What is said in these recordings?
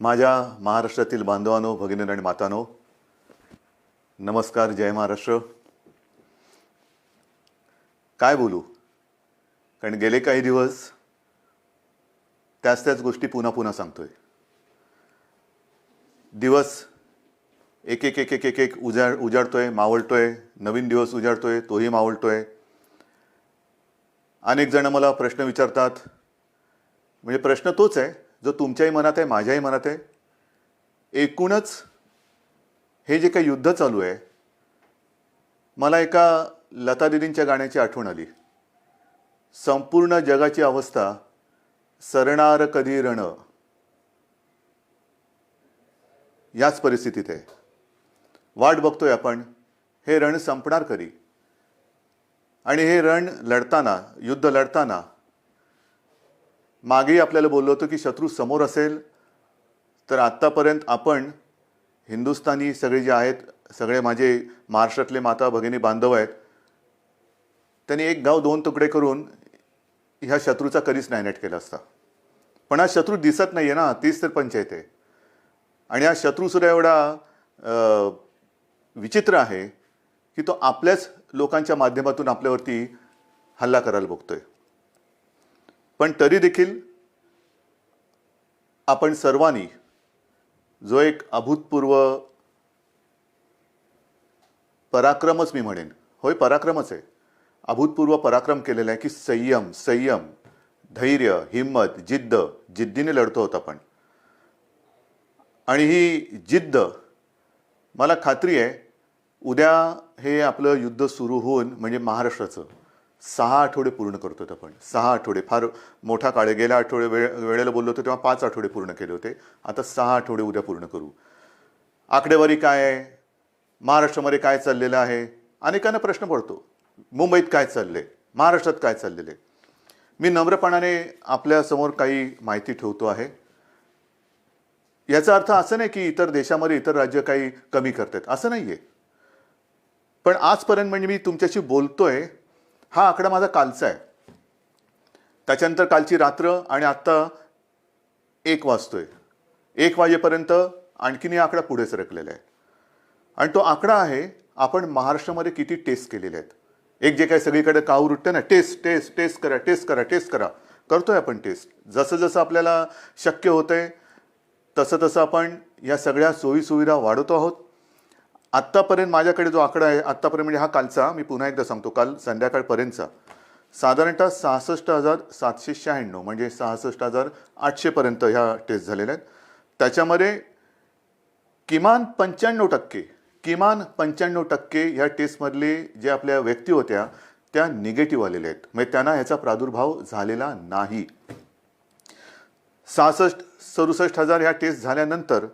माझ्या महाराष्ट्रातील बांधवांनो, भगिनी आणि मातांनो, नमस्कार. जय महाराष्ट्र. काय बोलू, कारण गेले काही दिवस त्याच गोष्टी पुन्हा पुन्हा सांगतोय. दिवस एक एक एक एक एक एक उजाडतोय, मावळतोय. नवीन दिवस उजाडतोय, तोही मावळतोय. अनेक जण मला प्रश्न विचारतात. म्हणजे प्रश्न तोच आहे जो तुमच्याही मनात आहे, माझ्याही मनात आहे. एकूणच हे जे काही युद्ध चालू आहे, मला एका लता दीदींच्या गाण्याची आठवण आली. संपूर्ण जगाची अवस्था सरणार कधी रण, याच परिस्थितीत आहे. वाट बघतोय आपण, हे रण संपणार कधी. आणि हे रण लढताना, युद्ध लढताना मागेही आपल्याला बोललो होतो की शत्रू समोर असेल तर आत्तापर्यंत आपण हिंदुस्थानी सगळे जे आहेत, सगळे माझे महाराष्ट्रातले माता भगिनी बांधव आहेत, त्यांनी एक गाव दोन तुकडे करून ह्या शत्रूचा कधीच नायनाट केला असता. पण हा शत्रू दिसत नाही आहे ना, तीच तर पंचायत आहे. आणि हा शत्रूसुद्धा एवढा विचित्र आहे की तो आपल्याच लोकांच्या माध्यमातून आपल्यावरती हल्ला करायला बघतोय. पण तरी देखील आपण सर्वांनी जो एक अभूतपूर्व पराक्रमच, मी म्हणेन, होय पराक्रमच आहे, अभूतपूर्व पराक्रम केलेला आहे की संयम, धैर्य, हिम्मत, जिद्दीने लढतो होता आपण. आणि ही जिद्द, मला खात्री आहे, उद्या हे आपलं युद्ध सुरू होऊन, म्हणजे महाराष्ट्राचं 6 आठवडे पूर्ण करतो आपण. 6 आठवडे फार मोठा काळ आहे. गेल्या वेळेला बोललो होतो तेव्हा 5 आठवडे पूर्ण केले होते. आता 6 आठवडे उद्या पूर्ण करू. आकडेवारी काय आहे, महाराष्ट्रामध्ये काय चाललेलं आहे, अनेकांना प्रश्न पडतो. मुंबईत काय चाललंय, महाराष्ट्रात काय चाललेलं आहे. मी नम्रपणाने आपल्यासमोर काही माहिती ठेवतो आहे. याचा अर्थ असं नाही की इतर देशामध्ये इतर राज्य काही कमी करतात, असं नाही आहे. पण आजपर्यंत, म्हणजे मी तुमच्याशी बोलतोय, हा आकडा माझा कालचा आहे. त्याच्यानंतर कालची रात्र आणि आत्ता 1 वाजतोय. 1 वाजेपर्यंत आणखीन हा आकडा पुढे सरकलेला आहे. आणि तो आकडा आहे, आपण महाराष्ट्रामध्ये किती टेस्ट केलेले आहेत. एक जे काही सगळीकडे काहूर उठतं ना, टेस्ट करा, करतोय आपण टेस्ट. जसं जसं आपल्याला शक्य होतंय तसं आपण या सगळ्या सोयीसुविधा वाढवतो आहोत. आत्तापर्यंत माझ्याकडे जो आकडा आहे, आत्तापर्यंत म्हणजे हा कालचा, मी पुन्हा एकदा सांगतो, काल संध्याकाळपर्यंतचा साधारणतः 66,796, म्हणजे 66,800 पर्यंत ह्या टेस्ट झालेल्या आहेत. त्याच्यामध्ये किमान 95% ह्या टेस्टमधले जे आपल्या व्यक्ती होत्या त्या निगेटिव्ह आलेल्या आहेत. म्हणजे त्यांना ह्याचा प्रादुर्भाव झालेला नाही. 66-67,000 ह्या टेस्ट झाल्यानंतर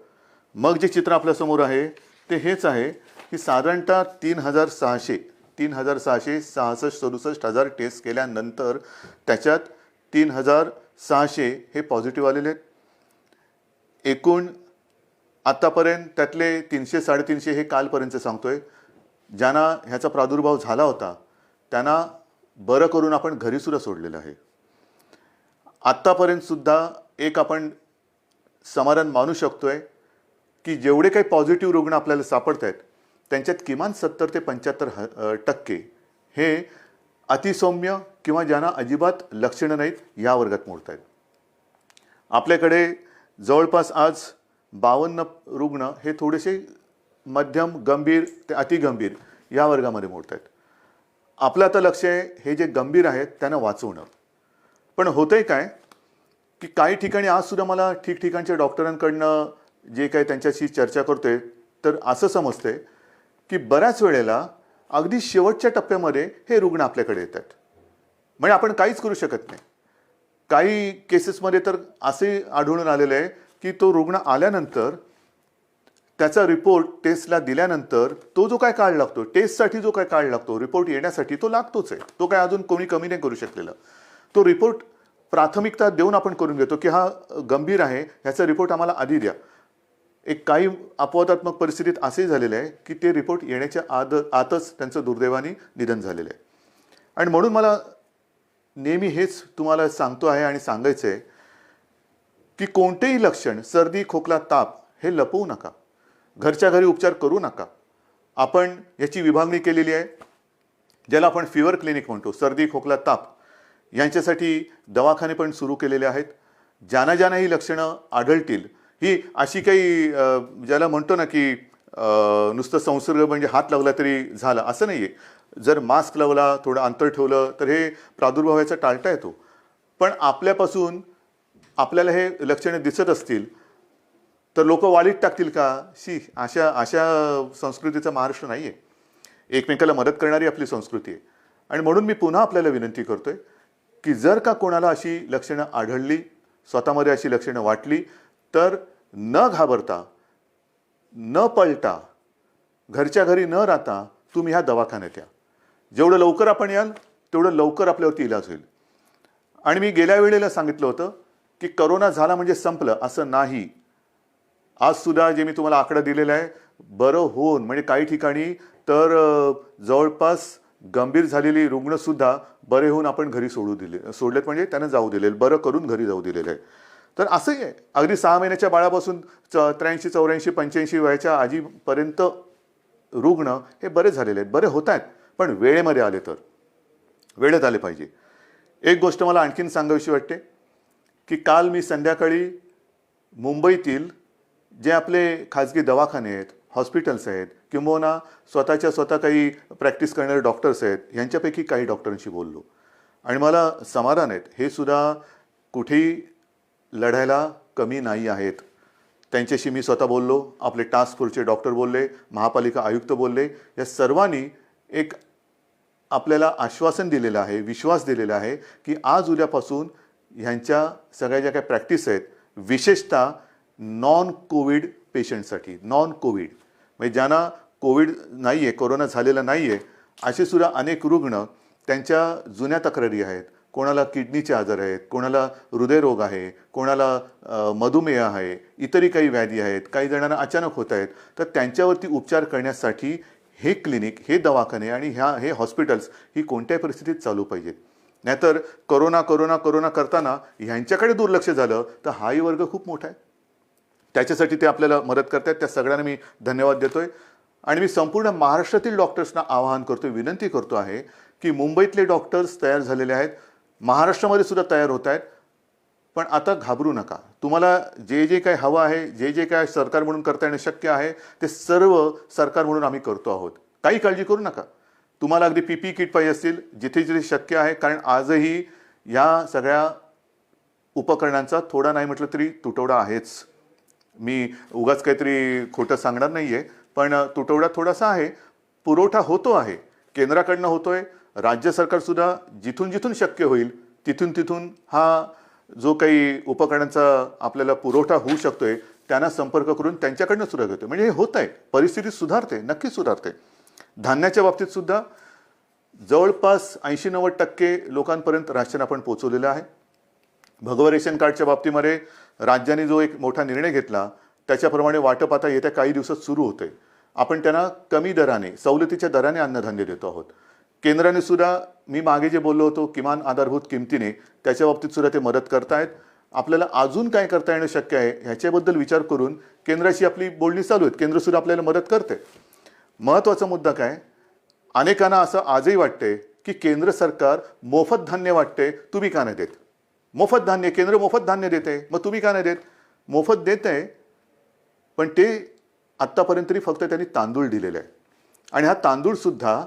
मग जे चित्र आपल्यासमोर आहे ते हेच आहे की साधारणतः 3,666-67,000 टेस्ट केल्यानंतर त्याच्यात 3,600 हे पॉझिटिव्ह आलेले आहेत. एकूण आत्तापर्यंत त्यातले 300-350 हे कालपर्यंत सांगतोय, ज्यांना ह्याचा प्रादुर्भाव झाला होता त्यांना बरं करून आपण घरीसुद्धा सोडलेलं आहे. आत्तापर्यंतसुद्धा एक आपण समाधान मानू शकतोय की जेवढे काही पॉझिटिव्ह रुग्ण आपल्याला सापडत आहेत त्यांच्यात किमान 70 ते 75% हे अतिसौम्य किंवा ज्यांना अजिबात लक्षणं नाहीत या वर्गात मोडत आहेत. आपल्याकडे जवळपास आज 52 रुग्ण हे थोडेसे मध्यम गंभीर ते अतिगंभीर या वर्गामध्ये मोडत आहेत. आपलं आता लक्ष आहे हे जे गंभीर आहेत त्यांना वाचवणं. पण होतंय काय की काही ठिकाणी आजसुद्धा मला ठिकठिकाणच्या डॉक्टरांकडनं जे काही त्यांच्याशी चर्चा करतोय तर असं समजतंय की बऱ्याच वेळेला अगदी शेवटच्या टप्प्यामध्ये हे रुग्ण आपल्याकडे येतात. म्हणजे आपण काहीच करू शकत नाही. काही केसेसमध्ये तर असे आढळून आलेलं आहे की तो रुग्ण आल्यानंतर त्याचा रिपोर्ट टेस्टला दिल्यानंतर तो जो काय काळ लागतो, टेस्टसाठी जो काय काळ लागतो, रिपोर्ट येण्यासाठी तो लागतोच आहे. तो काय अजून कोणी कमी नाही करू शकलेला. तो रिपोर्ट प्राथमिकता देऊन आपण करून घेतो की हा गंभीर आहे, ह्याचा रिपोर्ट आम्हाला आधी द्या. एक काही अपवादात्मक परिस्थितीत असे झालेले आहे की ते रिपोर्ट येण्याच्या आतच त्यांचं दुर्दैवाने निधन झालेलं आहे. आणि म्हणून मला नेहमी हेच तुम्हाला सांगतो आहे आणि सांगायचं आहे की कोणतेही लक्षण, सर्दी, खोकला, ताप हे लपवू नका. घरच्या घरी उपचार करू नका. आपण याची विभागणी केलेली आहे, ज्याला आपण फीवर क्लिनिक म्हणतो. सर्दी, खोकला, ताप यांच्यासाठी दवाखाने पण सुरू केलेले आहेत. ज्यांना ज्यांना ही लक्षणं आढळतील, ही अशी काही ज्याला म्हणतो ना की नुसतं संसर्ग म्हणजे हात लावला तरी झाला असं नाही आहे. जर मास्क लावला, थोडं अंतर ठेवलं तर हे प्रादुर्भावाचा टाळता येतो. पण आपल्यापासून आपल्याला हे लक्षणं दिसत असतील तर लोक वालीत टाकतील का? अशा अशा संस्कृतीचा महाराष्ट्र नाही आहे. एकमेकाला मदत करणारी आपली संस्कृती आहे. आणि म्हणून मी पुन्हा आपल्याला विनंती करतोय की जर का कोणाला अशी लक्षणं आढळली, स्वतःमध्ये अशी लक्षणं वाटली, तर न घाबरता, न पळता, घरच्या घरी न राहता तुम्ही ह्या दवाखान्यात या. जेवढं लवकर आपण याल तेवढं लवकर आपल्यावरती इलाज होईल. आणि मी गेल्या वेळेला सांगितलं होतं की करोना झाला म्हणजे संपलं, असं नाही. आज सुद्धा जे मी तुम्हाला आकडा दिलेला आहे, बरं होऊन म्हणजे काही ठिकाणी तर जवळपास गंभीर झालेली रुग्णसुद्धा बरे होऊन आपण घरी सोडलेत, म्हणजे त्यांना जाऊ दिले, बरं करून घरी जाऊ दिलेलं आहे. तर असंही आहे, अगदी 6 महिन्याच्या बाळापासून 83, 84, 85 वयाच्या आजीपर्यंत रुग्ण हे बरे झालेले आहेत, बरे होत आहेत. पण वेळेमध्ये आले तर, वेळेत आले पाहिजे. एक गोष्ट मला आणखीन सांगावीशी वाटते की काल मी संध्याकाळी मुंबईतील जे आपले खाजगी दवाखाने आहेत, हॉस्पिटल्स आहेत, किंबहुना स्वतः काही प्रॅक्टिस करणारे डॉक्टर्स आहेत, यांच्यापैकी काही डॉक्टरांशी बोललो. आणि मला समाधान आहेत, हे सुद्धा कुठेही लढायला कमी नाही आहेत. त्यांच्याशी मी स्वतः बोललो, आपले टास्क फोर्सचे डॉक्टर बोलले, महापालिका आयुक्त बोलले. या सर्वांनी एक आपल्याला आश्वासन दिलेलं आहे, विश्वास दिलेला आहे की आज उद्यापासून ह्यांच्या सगळ्या ज्या काही प्रॅक्टिस आहेत, विशेषतः नॉन कोविड पेशंटसाठी, नॉन कोविड म्हणजे ज्यांना कोविड नाही आहे, कोरोना झालेला नाही आहे, असे सुद्धा अनेक रुग्ण त्यांच्या जुन्या तक्रारी आहेत. कोणाला किडनीचे आजार आहेत, कोणाला हृदयरोग आहे, कोणाला मधुमेह आहे, इतरही काही व्याधी आहेत, काही जणांना अचानक होत आहेत. तर त्यांच्यावरती उपचार करण्यासाठी हे क्लिनिक, हे दवाखाने आणि हे हॉस्पिटल्स ही कोणत्याही परिस्थितीत चालू पाहिजेत. नाहीतर करोना करोना करोना करताना ह्यांच्याकडे दुर्लक्ष झालं तर हाही वर्ग खूप मोठा आहे. त्याच्यासाठी ते आपल्याला मदत करतात, त्या सगळ्यांना मी धन्यवाद देतोय. आणि मी संपूर्ण महाराष्ट्रातील डॉक्टर्सना आवाहन करतोय, विनंती करतो आहे की मुंबईतले डॉक्टर्स तयार झालेले आहेत, महाराष्ट्रामध्ये सुद्धा तयार होत आहेत. पण आता घाबरू नका. तुम्हाला जे जे काही हवं आहे, जे जे काय सरकार म्हणून करता येणं शक्य आहे, ते सर्व सरकार म्हणून आम्ही करतो आहोत. काही काळजी करू नका. तुम्हाला अगदी PPE किट पाहिजे असतील, जिथे जिथे शक्य आहे, कारण आजही या सगळ्या उपकरणांचा थोडा नाही म्हटलं तरी तुटवडा आहेच. मी उगाच काहीतरी खोटं सांगणार नाही आहे, पण तुटवडा थोडासा आहे. पुरवठा होतो आहे, केंद्राकडनं होतोय, राज्य सरकारसुद्धा जिथून जिथून शक्य होईल तिथून तिथून हा जो काही उपकरणांचा आपल्याला पुरवठा होऊ शकतोय त्यांना संपर्क करून त्यांच्याकडनं सुद्धा घेतोय. म्हणजे हे होत आहे, परिस्थिती सुधारते, नक्कीच सुधारते. धान्याच्या बाबतीत सुद्धा जवळपास 80-90% लोकांपर्यंत राशन आपण पोहोचवलेलं आहे. भगवा रेशन कार्डच्या बाबतीमध्ये राज्याने जो एक मोठा निर्णय घेतला त्याच्याप्रमाणे वाटप आता येत्या काही दिवसात सुरू होते. आपण त्यांना कमी दराने, सवलतीच्या दराने अन्नधान्य देतो आहोत. केंद्राने सुद्धा, मी मागे जे बोललो होतो किमान आधारभूत किमतीने, त्याच्या बाबतीत सुद्धा ते मदत करतायत. आपल्याला अजून काय करता येणं शक्य आहे ह्याच्याबद्दल विचार करून केंद्राशी आपली बोलणी चालू आहेत. केंद्र सुद्धा आपल्याला मदत करते. महत्त्वाचा मुद्दा काय, अनेकांना असं आजही वाटते की केंद्र सरकार मोफत धान्य वाटते, तुम्ही का नाही देत? मोफत धान्य, केंद्र मोफत धान्य देते, मग तुम्ही का नाही देत? मोफत देत आहे, पण ते आत्तापर्यंत तरी फक्त त्यांनी तांदूळ दिलेला आहे. आणि हा तांदूळ सुद्धा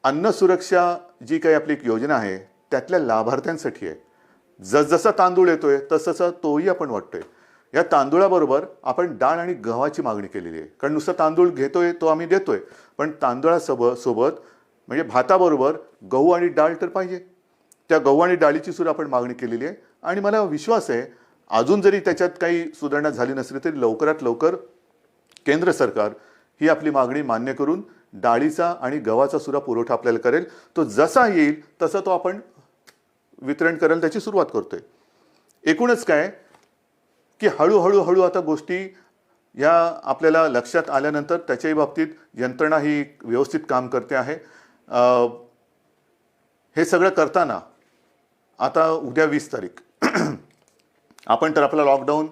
अन्न सुरक्षा जी काही आपली एक योजना आहे त्यातल्या लाभार्थ्यांसाठी आहे. जसजसा तांदूळ येतोय तसं तोही आपण वाटतोय. या तांदूळाबरोबर आपण डाळ आणि गव्हाची मागणी केलेली आहे. कारण नुसतं तांदूळ घेतोय तो आम्ही देतोय, पण तांदूळासोबत म्हणजे भाताबरोबर गहू आणि डाळ तर पाहिजे. त्या गहू आणि डाळीची सुद्धा आपण मागणी केलेली आहे. आणि मला विश्वास आहे अजून जरी त्याच्यात काही सुधारणा झाली नसली तरी लवकरात लवकर केंद्र सरकार ही आपली मागणी मान्य करून डाळीचा आणि गव्हाचा सुद्धा पुरवठा आपल्याला करेल. तो जसा येईल तसा तो आपण वितरण करायला त्याची सुरुवात करतोय. एकूणच काय की हळूहळू आता गोष्टी या आपल्याला लक्षात आल्यानंतर त्याच्याही बाबतीत यंत्रणा ही व्यवस्थित काम करते आहे. हे सगळं करताना आता उद्या 20 तारीख आपण तर आपला लॉकडाऊन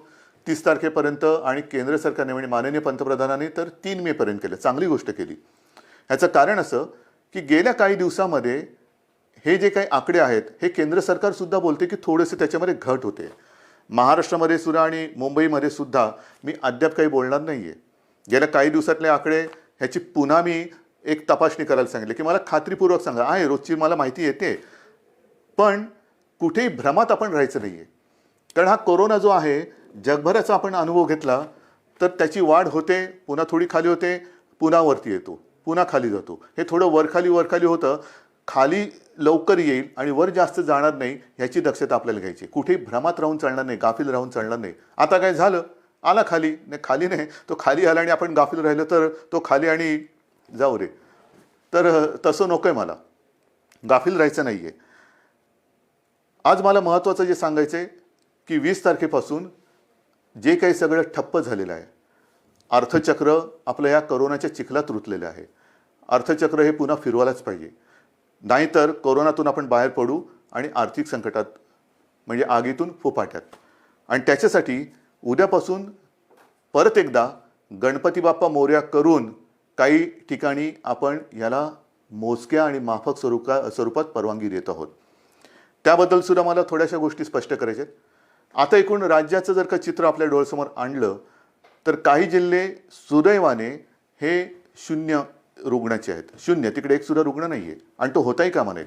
30 तारखेपर्यंत आणि केंद्र सरकारने म्हणजे माननीय पंतप्रधानांनी तर 3 मे पर्यंत केलं. चांगली गोष्ट केली. ह्याचं कारण असं की गेल्या काही दिवसामध्ये हे जे काही आकडे आहेत हे केंद्र सरकार सुद्धा बोलते की थोडेसे त्याच्यामध्ये घट होते. महाराष्ट्रामध्ये सुद्धा आणि मुंबईमध्ये सुद्धा मी अद्याप काही बोलणार नाहीये. गेल्या काही दिवसातले आकडे ह्याची पुन्हा मी एक तपासणी करायला सांगितले की मला खात्रीपूर्वक सांगा. आहे रोजची मला माहिती येते, पण कुठेही भ्रमात आपण राहायचं नाहीये. कारण हा कोरोना जो आहे जगभराचा आपण अनुभव घेतला तर त्याची वाढ होते, पुन्हा थोडी खाली होते, पुन्हा वरती येतो, पुन्हा खाली जातो. हे थोडं वरखाली होतं. खाली लवकर येईल आणि वर जास्त जाणार नाही ह्याची दक्षता आपल्याला घ्यायची. कुठेही भ्रमात राहून चालणार नाही, गाफील राहून चालणार नाही. आता काय झालं, आला खाली नाही, खाली नाही, तो खाली आला आणि आपण गाफील राहिलो तर तो खाली आणि जाऊ रे. तर तसं नकोय, मला गाफील राहायचं नाहीये. आज मला महत्त्वाचं जे सांगायचं आहे की 20 तारखेपासून जे काही सगळं ठप्प झालेलं आहे, अर्थचक्र आपलं या करोनाच्या चिखलात रुतलेलं आहे. अर्थचक्र हे पुन्हा फिरवायलाच पाहिजे, नाहीतर कोरोनातून आपण बाहेर पडू आणि आर्थिक संकटात म्हणजे आगीतून फुफाट्यात. आणि त्याच्यासाठी उद्यापासून परत एकदा गणपती बाप्पा मोरया करून काही ठिकाणी आपण याला मोजक्या आणि माफक स्वरूपात परवानगी देत आहोत. त्याबद्दल सुद्धा मला थोड्याशा गोष्टी स्पष्ट करायच्या आहेत. आता एकूण राज्याचं जर का चित्र आपल्या डोळ्यासमोर आणलं तर काही जिल्हे सुदैवाने हे 0 रुग्णाचे आहेत. 0, तिकडे एक सुद्धा रुग्ण नाही आहे आणि तो होताही कामा नये.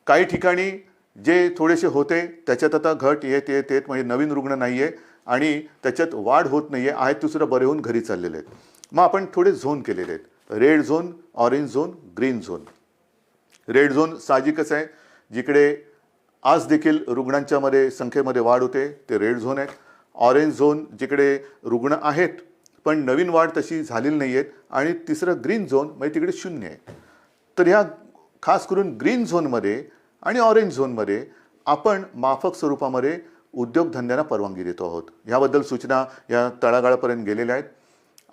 काही ठिकाणी जे थोडेसे होते त्याच्यात आता घट येत म्हणजे नवीन रुग्ण नाही आहे आणि त्याच्यात वाढ होत नाही आहे. ते सुद्धा बरे होऊन घरी चाललेले आहेत. मग आपण थोडे झोन केलेले आहेत, red zone, orange zone, green zone. Red zone साहजिकच आहे, जिकडे आज देखील रुग्णांच्या संख्येमध्ये वाढ होते, ते रेड झोन आहेत. ऑरेंज झोन जिकडे रुग्ण आहेत पण नवीन वाढ तशी झालेली नाही आहेत. आणि तिसरं ग्रीन झोन म्हणजे तिकडे 0 आहे. तर ह्या खास करून ग्रीन झोनमध्ये आणि ऑरेंज झोनमध्ये आपण माफक स्वरूपामध्ये उद्योगधंद्यांना परवानगी देतो आहोत. ह्याबद्दल सूचना या तळागाळापर्यंत गेलेल्या आहेत.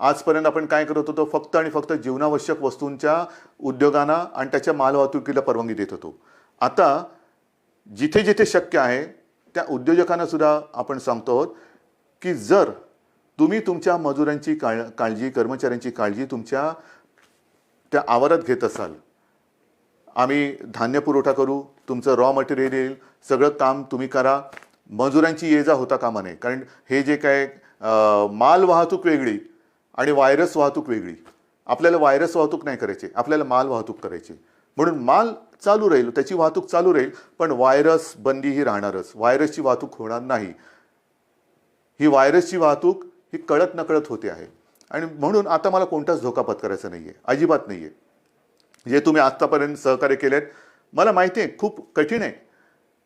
आजपर्यंत आपण काय करत होतो, फक्त आणि फक्त जीवनावश्यक वस्तूंच्या उद्योगांना आणि त्याच्या मालवाहतुकीला परवानगी देत होतो. आता जिथे जिथे शक्य आहे त्या उद्योजकांना सुद्धा आपण सांगतो आहोत की जर तुम्ही तुमच्या मजुरांची काळजी, कर्मचाऱ्यांची काळजी तुमच्या त्या आवारात घेत असाल, आम्ही धान्य पुरवठा करू, तुमचं रॉ मटेरियल येईल, सगळं काम तुम्ही करा, मजुरांची ये जा होता कामा नये. कारण हे जे काय माल वाहतूक वेगळी आणि व्हायरस वाहतूक वेगळी. आपल्याला व्हायरस वाहतूक नाही करायची, आपल्याला माल वाहतूक करायची. म्हणून माल चालू राहील, त्याची वाहतूक चालू राहील, पण व्हायरस बंदी ही राहणारच. व्हायरसची वाहतूक होणार नाही. ही व्हायरसची वाहतूक ही कळत नकळत होते आहे. आणि म्हणून आता मला कोणताच धोका पत्करायचा नाही आहे, अजिबात नाही आहे. जे तुम्ही आत्तापर्यंत सहकार्य केलेत मला माहिती आहे खूप कठीण आहे.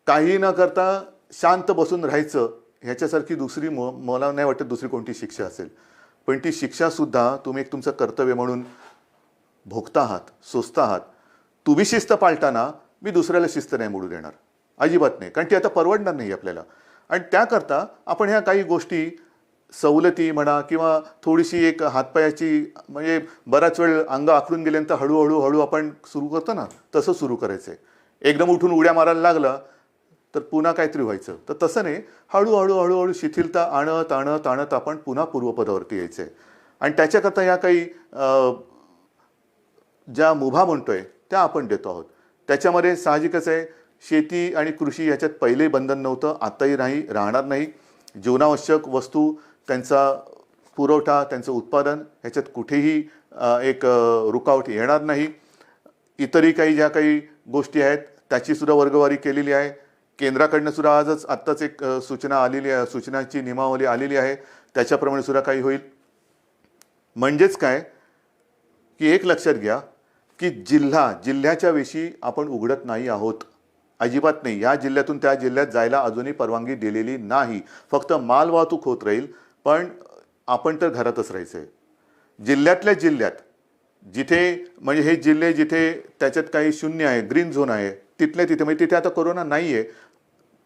काही न करता शांत बसून राहायचं ह्याच्यासारखी दुसरी मला नाही वाटत दुसरी कोणती शिक्षा असेल. पण ती शिक्षासुद्धा तुम्ही एक तुमचं कर्तव्य म्हणून भोगता आहात, सोसता आहात. तुम्ही शिस्त पाळताना मी दुसऱ्याला शिस्त नाही मोडू देणार, अजिबात नाही. कारण ती आता परवडणार नाही आपल्याला. आणि त्याकरता आपण ह्या काही गोष्टी सवलती म्हणा किंवा थोडीशी एक हातपायाची म्हणजे बराच वेळ अंग आखडून गेल्यानंतर हळूहळू आपण सुरू करतो ना, तसं सुरू करायचं आहे. एकदम उठून उड्या मारायला लागला तर पुन्हा काहीतरी व्हायचं. तर तसं नाही, हळूहळू शिथिलता आणत आपण पुन्हा पूर्वपदावरती यायचं आहे. आणि त्याच्याकरता ह्या काही ज्या मुभा म्हणतोय त्या आपण देतो आहोत. त्याच्यामध्ये साहजिकच आहे, शेती आणि कृषी याच्यात पहिलेही बंधन नव्हतं, आताही नाही, राहणार नाही. जीवनावश्यक वस्तू, त्यांचा पुरवठा, त्यांचं उत्पादन ह्याच्यात कुठेही एक रुकावट येणार नाही. इतरही काही ज्या काही गोष्टी आहेत त्याची सुद्धा वर्गवारी केलेली आहे. केंद्राकडनं सुद्धा आत्ताच एक सूचना आलेली आहे, सूचनाची नियमावली आलेली आहे, त्याच्याप्रमाणे सुद्धा काही होईल. म्हणजेच काय की एक लक्षात घ्या की जिल्ह्याच्या विषयी आपण उघडत नाही आहोत, अजिबात नाही. या जिल्ह्यातून त्या जिल्ह्यात जायला अजूनही परवानगी दिलेली नाही. फक्त माल वाहतूक होत राहील, पण आपण तर घरातच राहायचं आहे. जिल्ह्यातल्या जिल्ह्यात जिथे म्हणजे हे जिल्हे जिथे त्याच्यात काही 0 आहे, ग्रीन झोन आहे, तिथल्या तिथे म्हणजे तिथे आता कोरोना नाही आहे,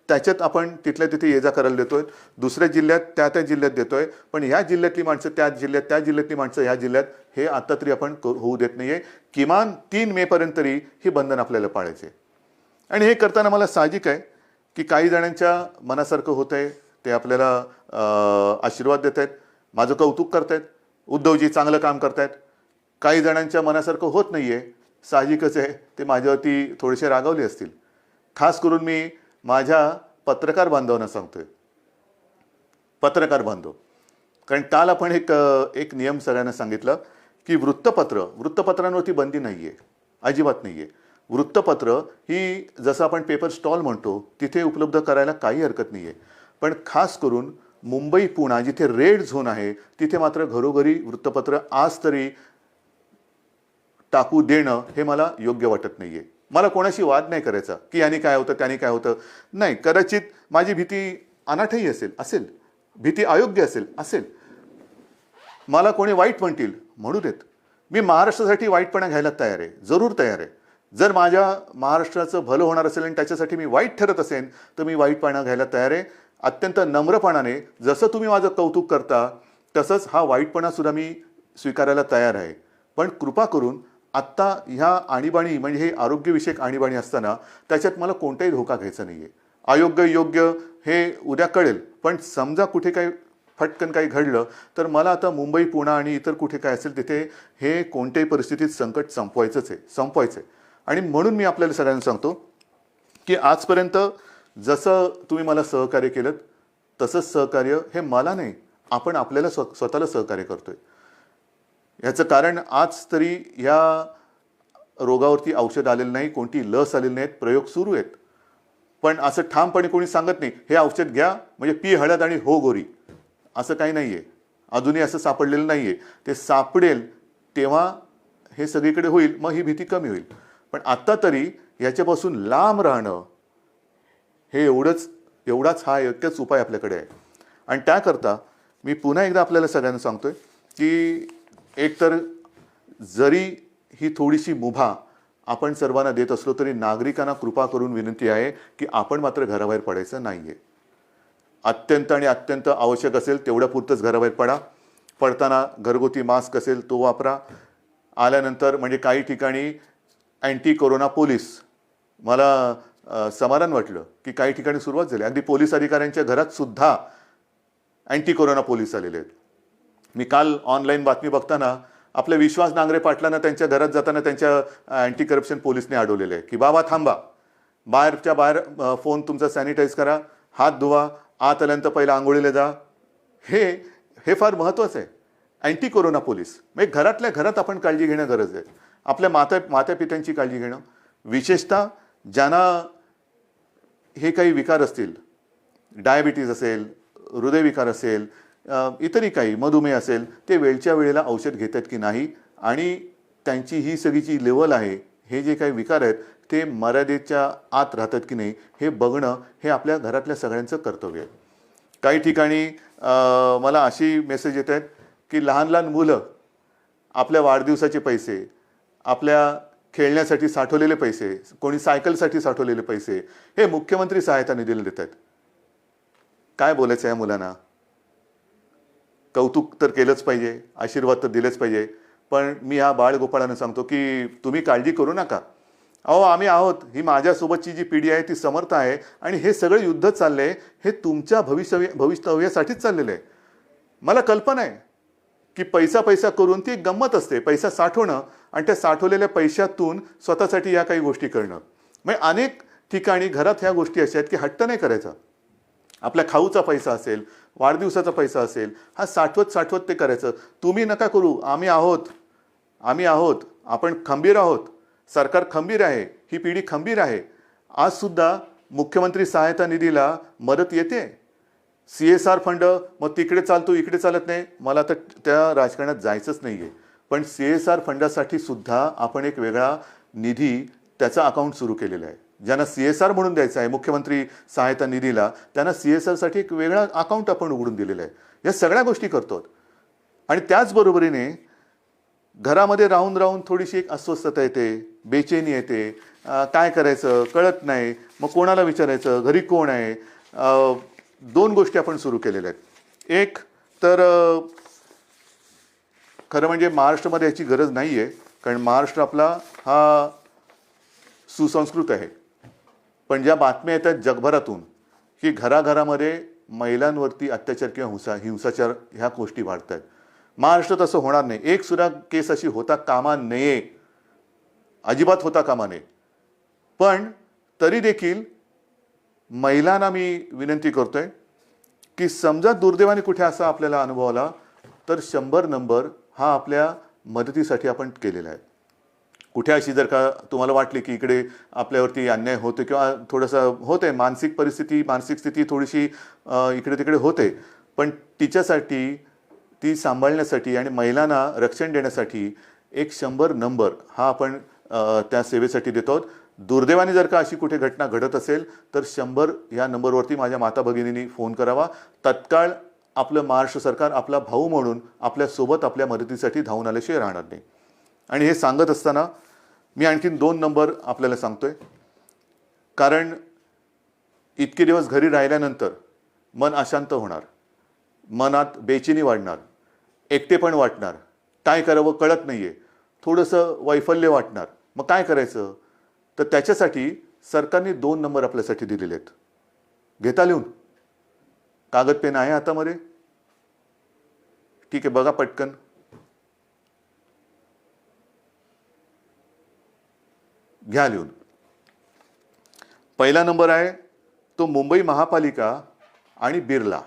त्याच्यात आपण तिथल्या तिथे ये जा करायला देतोय. दुसऱ्या जिल्ह्यात त्या जिल्ह्यात देतोय, पण ह्या जिल्ह्यातली माणसं त्या जिल्ह्यातली माणसं ह्या जिल्ह्यात हे आता तरी आपण होऊ देत नाहीये. किमान 3 मे पर्यंत तरी ही बंधन आपल्याला पाळायचे. आणि हे करताना मला साहजिक आहे की काही जणांच्या मनासारखं होतंय, ते आपल्याला आशीर्वाद देत आहेत, माझं कौतुक करतायत, उद्धवजी चांगलं काम करतायत. काही जणांच्या मनासारखं होत नाही आहे, साहजिकच आहे, ते माझ्यावरती थोडेसे रागावले असतील. खास करून मी माझ्या पत्रकार बांधवांना सांगतोय, पत्रकार बांधव, कारण काल आपण एक नियम सगळ्यांना सांगितलं की वृत्तपत्रांवरती बंदी नाही आहे, अजिबात नाही आहे. वृत्तपत्र ही जसं आपण पेपर स्टॉल म्हणतो तिथे उपलब्ध करायला काही हरकत नाही आहे, पण खास करून मुंबई पुणे जिथे रेड झोन आहे तिथे मात्र घरोघरी वृत्तपत्र आज तरी टाकू देणं हे मला योग्य वाटत नाही आहे. मला कोणाशी वाद नाही करायचा की याने काय होतं त्याने काय होतं, नाही. कदाचित माझी भीती अनाठही असेल, भीती अयोग्य असेल. मला कोणी वाईट म्हणतील म्हणू देत, मी महाराष्ट्रासाठी वाईटपणा घ्यायला तयार आहे, जरूर तयार आहे. जर माझ्या महाराष्ट्राचं भलं होणार असेल आणि त्याच्यासाठी मी वाईट ठरत असेल तर मी वाईटपणा घ्यायला तयार आहे. अत्यंत नम्रपणाने, जसं तुम्ही माझं कौतुक करता तसंच हा वाईटपणा सुद्धा मी स्वीकारायला तयार आहे. पण कृपा करून आत्ता ह्या आणीबाणी म्हणजे हे आरोग्यविषयक आणीबाणी असताना त्याच्यात मला कोणताही धोका घ्यायचा नाही आहे. अयोग्य योग्य हे उद्या कळेल, पण समजा कुठे काही फटकन काही घडलं तर मला आता मुंबई पुणे आणि इतर कुठे काय असेल तिथे हे कोणत्याही परिस्थितीत संकट संपवायचं आहे. आणि म्हणून मी आपल्याला सगळ्यांना सांगतो की आजपर्यंत जसं तुम्ही मला सहकार्य केलं तसंच सहकार्य हे मला नाही, आपण आपल्याला स्वतःला सहकार्य करतोय. याचं कारण आज तरी या रोगावरती औषध आलेलं नाही, कोणती लस आलेली नाहीत, प्रयोग सुरू आहेत. पण असं ठामपणे कोणी सांगत नाही हे औषध घ्या म्हणजे पी हळद आणि हो गोरी, असं काही नाही आहे. अजूनही असं सापडलेलं नाही आहे. ते सापडेल तेव्हा हे सगळीकडे होईल, मग ही भीती कमी होईल. पण आत्ता तरी याच्यापासून लांब राहणं हे एवढाच हा एकच उपाय आपल्याकडे आहे. आणि त्याकरता मी पुन्हा एकदा आपल्याला सगळ्यांना सांगतोय की एकतर जरी ही थोडीशी मुभा आपण सर्वांना देत असलो तरी नागरिकांना कृपा करून विनंती आहे की आपण मात्र घराबाहेर पडायचं नाही आहे. अत्यंत आणि अत्यंत आवश्यक असेल तेवढ्या पुरतंच घराबाहेर पडा. पडताना घरगुती मास्क असेल तो वापरा. आल्यानंतर म्हणजे काही ठिकाणी अँटी कोरोना पोलीस, मला समाधान वाटलं की काही ठिकाणी सुरुवात झाली. अगदी पोलीस अधिकाऱ्यांच्या घरात सुद्धा अँटी कोरोना पोलीस आलेले आहेत. मी काल ऑनलाईन बातमी बघताना आपल्या विश्वास नांगरे पाटलांना त्यांच्या घरात जाताना त्यांच्या अँटी करप्शन पोलीसने अडवलेलं आहे की बाबा थांबा, बाहेर फोन तुमचा सॅनिटाईज करा, हात धुवा, आत आल्यानंतर पहिला आंघोळीला जा. हे फार महत्त्वाचं आहे. अँटी कोरोना पोलीस म्हणजे घरातल्या घरात आपण काळजी घेणं गरज आहे. आपल्या मातापित्यांची काळजी घेणं, विशेषतः ज्यांना हे काही विकार असतील, डायबिटीज असेल, हृदयविकार असेल, इतरही काही मधुमेह असेल, ते वेळच्या वेळेला औषध घेतात की नाही आणि त्यांची ही सगळीची लेवल आहे, हे जे काही विकार आहेत ते मर्यादेच्या आत राहतात की नाही हे बघणं हे आपल्या घरातल्या सगळ्यांचं कर्तव्य आहे. काही ठिकाणी मला अशी मेसेज येत आहेत की लहान लहान मुलं आपल्या वाढदिवसाचे पैसे, आपल्या खेळण्यासाठी साठवलेले पैसे, कोणी सायकलसाठी साठवलेले पैसे हे मुख्यमंत्री सहायता निधीला देत आहेत. काय बोलायचं या मुलांना? कौतुक तर केलंच पाहिजे, आशीर्वाद तर दिलेच पाहिजे, पण मी ह्या बाळगोपाळांना सांगतो की तुम्ही काळजी करू नका. अहो आम्ही आहोत, ही माझ्यासोबतची जी पिढी आहे ती समर्थ आहे आणि हे सगळं युद्ध चाललंय हे तुमच्या भवितव्यासाठीच चाललेलं आहे. मला कल्पना आहे की पैसा करून ती एक गंमत असते, पैसा साठवणं आणि त्या साठवलेल्या पैशातून स्वतःसाठी या काही गोष्टी करणं. म्हणजे अनेक ठिकाणी घरात ह्या गोष्टी अशा आहेत की हट्ट नाही करायचा. आपल्या खाऊचा पैसा असेल, वाढदिवसाचा पैसा असेल, हा साठवत ते करायचं. तुम्ही नका करू, आम्ही आहोत, आपण खंबीर आहोत, सरकार खंबीर आहे, ही पिढी खंबीर आहे. आज सुद्धा मुख्यमंत्री सहायता निधीला मदत येते. CSR फंड मग तिकडे चालतो इकडे चालत नाही, मला तर त्या राजकारणात जायचंच नाही आहे. पण CSR फंडासाठी सुद्धा आपण एक वेगळा निधी त्याचं अकाउंट सुरू केलेलं आहे. ज्यांना CSR म्हणून द्यायचं आहे मुख्यमंत्री सहायता निधीला, त्यांना CSRसाठी एक वेगळा अकाउंट आपण उघडून दिलेलं आहे. या सगळ्या गोष्टी करतो. आणि त्याचबरोबरीने घरामध्ये राहून थोडीशी एक अस्वस्थता येते, बेचैनी येते, काय करायचं कळत नाही, मग कोणाला विचारायचं, घरी कोण आहे. 2 गोष्टी आपण सुरू केलेल्या आहेत. एक तर खरं म्हणजे महाराष्ट्रामध्ये याची गरज नाही आहे, कारण महाराष्ट्र आपला हा सुसंस्कृत आहे. पण ज्या बातम्या येतात जगभरातून की घराघरामध्ये महिलांवरती अत्याचार किंवा हिंसाचार ह्या गोष्टी वाढत आहेत. महाराष्ट्रात असं होणार नाही. एक सुद्धा केस अशी होता कामा नये, अजिबात होता कामा नये. पण तरी देखील महिलांना मी विनंती करतोय की समजा दुर्दैवाने कुठे असा आपल्याला अनुभव आला तर 100 नंबर हा आपल्या मदतीसाठी आपण केलेला आहे. कुठे अशी जर का तुम्हाला वाटली की इकडे आपल्यावरती अन्याय होतो किंवा थोडंसं होते, मानसिक स्थिती थोडीशी इकडे तिकडे होते, पण तिच्यासाठी ती सांभाळण्यासाठी आणि महिलांना रक्षण देण्यासाठी एक 100 नंबर हा आपण त्या सेवेसाठी देतो. दुर्दैवाने जर का अशी कुठे घटना घडत असेल तर 100 या नंबरवरती माझ्या माता भगिनींनी फोन करावा. तत्काळ आपलं महाराष्ट्र सरकार आपला भाऊ म्हणून आपल्यासोबत आपल्या मदतीसाठी धावून आल्याशिवाय राहणार नाही. आणि हे सांगत असताना मी आणखीन 2 नंबर आपल्याला सांगतोय, कारण इतके दिवस घरी राहिल्यानंतर मन अशांत होणार, मनात बेचैनी वाढणार, एकटेपण वाटणार, काय करावं कळत नाहीये, थोडंसं वैफल्य वाटणार. मग काय करायचं? तर त्याच्यासाठी सरकारने 2 नंबर आपल्यासाठी दिलेले आहेत. घेता लिहून? कागद पेन आहे हातामध्ये? ठीक आहे, बघा पटकन. घ्या लिहून. पहिला नंबर आहे तो मुंबई महापालिका आणि बिर्ला.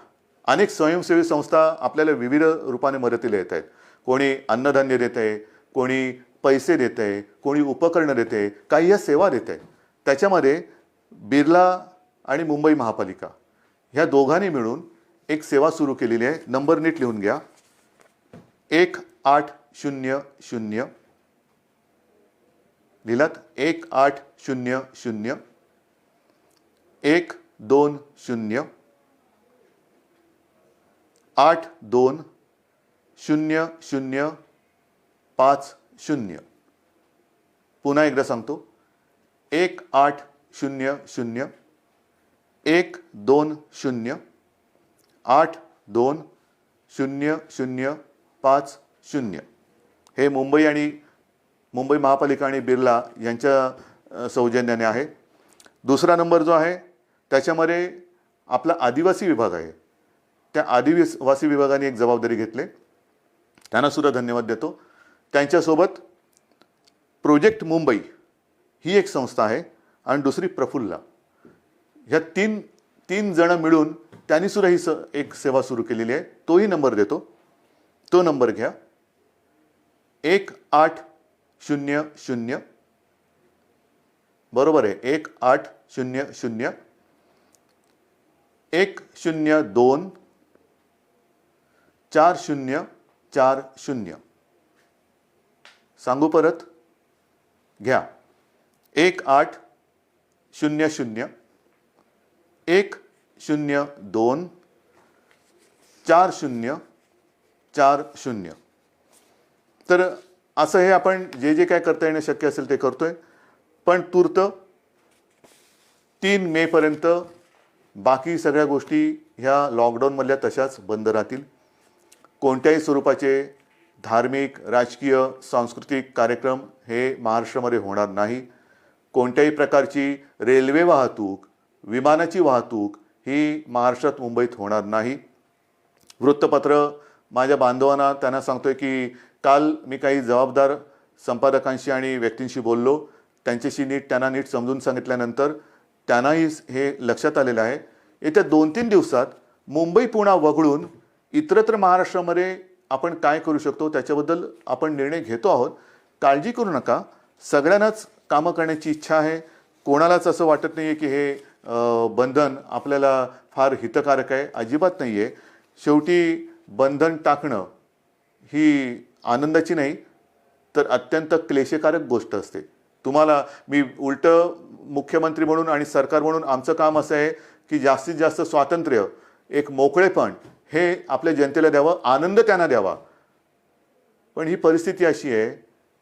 अनेक स्वयंसेवी संस्था आपल्याला विविध रूपाने मदतीला येत आहेत. कोणी अन्नधान्य देत आहे, कोणी पैसे देत आहे, कोणी उपकरणं देते, काही या सेवा देत आहे. त्याच्यामध्ये बिर्ला आणि मुंबई महापालिका ह्या दोघांनी मिळून एक सेवा सुरू केलेली आहे. नंबर नीट लिहून घ्या. 1800 लिहिलात? 1800 120 820050. पुन्हा एकदा सांगतो. 1800 120 820050. हे मुंबई महापालिका आणि बिर्ला यांच्या सौजन्याने आहे. दुसरा नंबर जो आहे त्याच्यामध्ये आपला आदिवासी विभाग आहे. त्या आदिवासी विभागाने एक जबाबदारी घेतली, त्यांना सुद्धा धन्यवाद देतो. त्यांच्यासोबत प्रोजेक्ट मुंबई ही एक संस्था आहे आणि दुसरी प्रफुल्ला. ह्या तीन जण मिळून त्यांनी सुद्धा ही एक सेवा सुरू केलेली आहे. तोही नंबर देतो. तो नंबर घ्या. 1800 बरोबर आहे. 1800 102 4040. सांगू परत? घ्या. 1800 102 4040. तर असं हे आपण जे काय करता येणं शक्य असेल ते करतोय. पण तूर्त 3 मे पर्यंत बाकी सगळ्या गोष्टी ह्या लॉकडाऊनमधल्या तशाच बंद राहतील. कोणत्याही स्वरूपाचे धार्मिक, राजकीय, सांस्कृतिक कार्यक्रम हे महाराष्ट्रामध्ये होणार नाही. कोणत्याही प्रकारची रेल्वे वाहतूक, विमानाची वाहतूक ही महाराष्ट्रात, मुंबईत होणार नाही. वृत्तपत्र माझ्या बांधवांना त्यांना सांगतोय की काल मी काही जबाबदार संपादकांशी आणि व्यक्तींशी बोललो. त्यांच्याशी त्यांना नीट समजून सांगितल्यानंतर त्यांनाही हे लक्षात आलेलं आहे. येत्या 2-3 दिवसात मुंबई पुन्हा वगळून इतरत्र महाराष्ट्रामध्ये आपण काय करू शकतो त्याच्याबद्दल आपण निर्णय घेतो आहोत. काळजी करू नका. सगळ्यांनाच कामं करण्याची इच्छा आहे. कोणालाच असं वाटत नाही आहे की हे बंधन आपल्याला फार हितकारक आहे. अजिबात नाही आहे. शेवटी बंधन टाकणं ही आनंदाची नाही तर अत्यंत क्लेशकारक गोष्ट असते. तुम्हाला मी उलटं मुख्यमंत्री म्हणून आणि सरकार म्हणून आमचं काम असं आहे की जास्तीत जास्त स्वातंत्र्य, एक मोकळेपण हे आपल्या जनतेला द्यावं, आनंद त्यांना द्यावा. पण ही परिस्थिती अशी आहे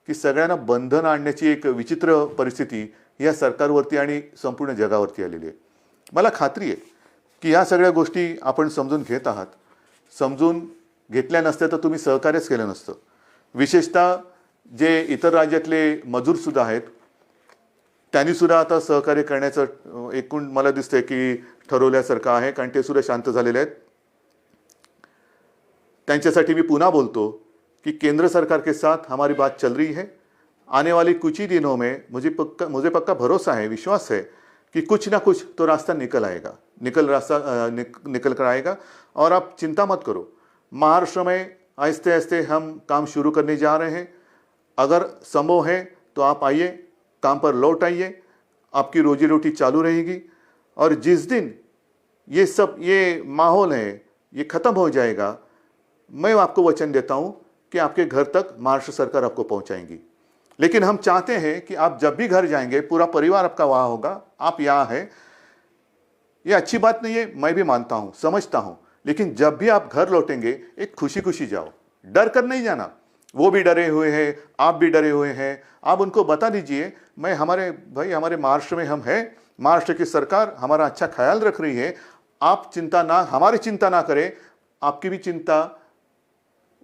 की सगळ्यांना बंधन आणण्याची एक विचित्र परिस्थिती या सरकारवरती आणि संपूर्ण जगावरती आलेली आहे. मला खात्री आहे की ह्या सगळ्या गोष्टी आपण समजून घेत आहात. समजून घेतल्या नसत्या तर तुम्ही सहकार्यच केलं नसतं. विशेषतः जे इतर राज्यातले मजूरसुद्धा आहेत त्यांनीसुद्धा आता सहकार्य करण्याचं एकूण मला दिसतंय की ठरवल्यासारखं आहे, कारण ते सुद्धा शांत झालेले आहेत. त्यांच्यासाठी मी पुन्हा बोलतो कि केंद्र सरकार के साथ हमारी बात चल रही है. आने वाले कुछ ही दिनों में मुझे पक्का भरोसा है, विश्वास है कि कुछ ना कुछ तो रास्ता निकल कर आएगा. और आप चिंता मत करो, महाराष्ट्र में आहिस्ते आहिस्ते हम काम शुरू करने जा रहे हैं. अगर संभव है तो आप आइए, काम पर लौट आइए, आपकी रोजी रोटी चालू रहेगी. और जिस दिन ये माहौल है ये ख़त्म हो जाएगा, मैं आपको वचन देता हूं कि आपके घर तक महाराष्ट्र सरकार आपको पहुंचाएंगी. लेकिन हम चाहते हैं कि आप जब भी घर जाएंगे पूरा परिवार आपका वहां होगा, आप यहाँ हैं. ये अच्छी बात नहीं है, मैं भी मानता हूं, समझता हूं. लेकिन जब भी आप घर लौटेंगे एक खुशी खुशी जाओ, डर कर नहीं जाना. वो भी डरे हुए हैं, आप भी डरे हुए हैं. आप उनको बता दीजिए हमारे महाराष्ट्र में हम हैं, महाराष्ट्र की सरकार हमारा अच्छा ख्याल रख रही है. आप हमारी चिंता ना करें, आपकी भी चिंता,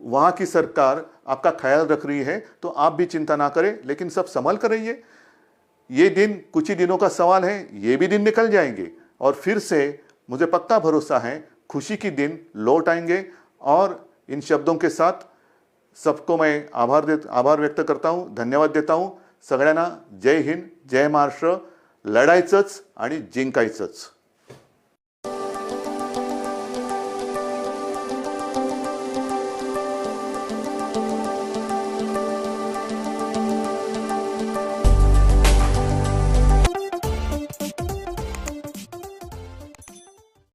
वहाँ की सरकार आपका ख्याल रख रही है, तो आप भी चिंता ना करें. लेकिन सब संभल कर रहिए. ये दिन कुछ ही दिनों का सवाल है, ये भी दिन निकल जाएंगे और फिर से मुझे पक्का भरोसा है खुशी की दिन लौट आएंगे. और इन शब्दों के साथ सबको मैं आभार व्यक्त करता हूँ, धन्यवाद देता हूँ. सगळ्यांना जय हिंद, जय महाराष्ट्र. लढायचंच आणि जिंकायचंच.